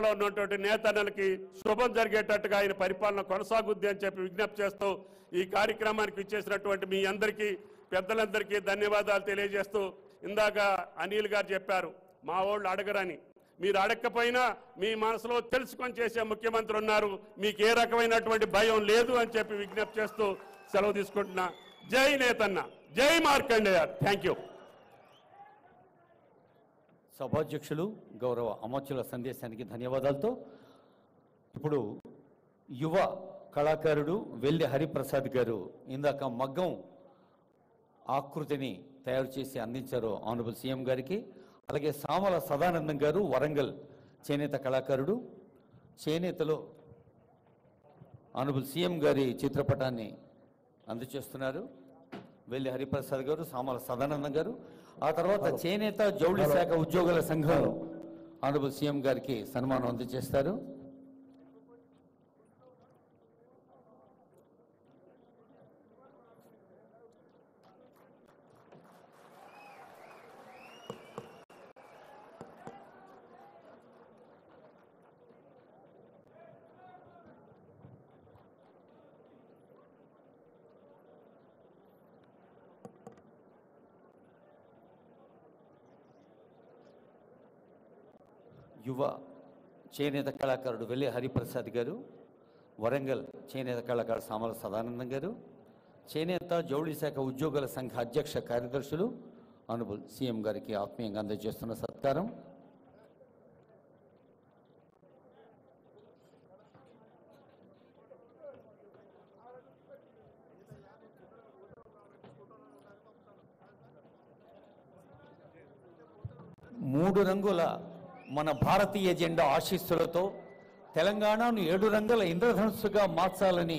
లో ఉన్నటువంటి నేతన్నలకి శుభం జరిగేటట్టుగా ఆయన పరిపాలన కొనసాగుద్ది అని చెప్పి విజ్ఞప్తి చేస్తూ ఈ కార్యక్రమానికి ఇచ్చేసినటువంటి మీ అందరికీ పెద్దలందరికీ ధన్యవాదాలు తెలియజేస్తూ ఇందాక అనిల్ గారు చెప్పారు మా వాళ్ళు అడగరని. మీరు అడగకపోయినా మీ మనసులో తెలుసుకొని చేసే ముఖ్యమంత్రి ఉన్నారు, మీకు ఏ రకమైనటువంటి భయం లేదు అని చెప్పి విజ్ఞప్తి చేస్తూ సెలవు తీసుకుంటున్నా. జై నేతన్న, జై మార్కండేయ. Thank you. సభాధ్యక్షులు గౌరవ అమర్చుల సందేశానికి ధన్యవాదాలతో ఇప్పుడు యువ కళాకారుడు వెల్లి హరిప్రసాద్ గారు ఇందాక మగ్గం ఆకృతిని తయారు చేసి అందించారు ఆనరబుల్ సీఎం గారికి. అలాగే సామల సదానందం గారు వరంగల్ చేనేత కళాకారుడు, చేనేతలో ఆనరబుల్ సీఎం గారి చిత్రపటాన్ని అందజేస్తున్నారు వెల్లి హరిప్రసాద్ గారు, సామల సదానందం గారు. ఆ తర్వాత చేనేత జౌళి శాఖ ఉద్యోగుల సంఘం ఆనరబుల్ సీఎం గారికి సన్మానం అందజేస్తారు. యువ చేనేత కళాకారుడు వెల్లి హరిప్రసాద్ గారు, వరంగల్ చేనేత కళాకారుడు సామల సదానందం గారు, చేనేత జౌళి శాఖ ఉద్యోగుల సంఘ అధ్యక్ష కార్యదర్శులు ఆనరబుల్ సీఎం గారికి ఆత్మీయంగా అందజేస్తున్న సత్కారం. మూడు రంగుల మన భారతీయ జెండా ఆశీస్సులతో తెలంగాణను 7 రంగుల ఇంద్రధనుస్సుగా మార్చాలని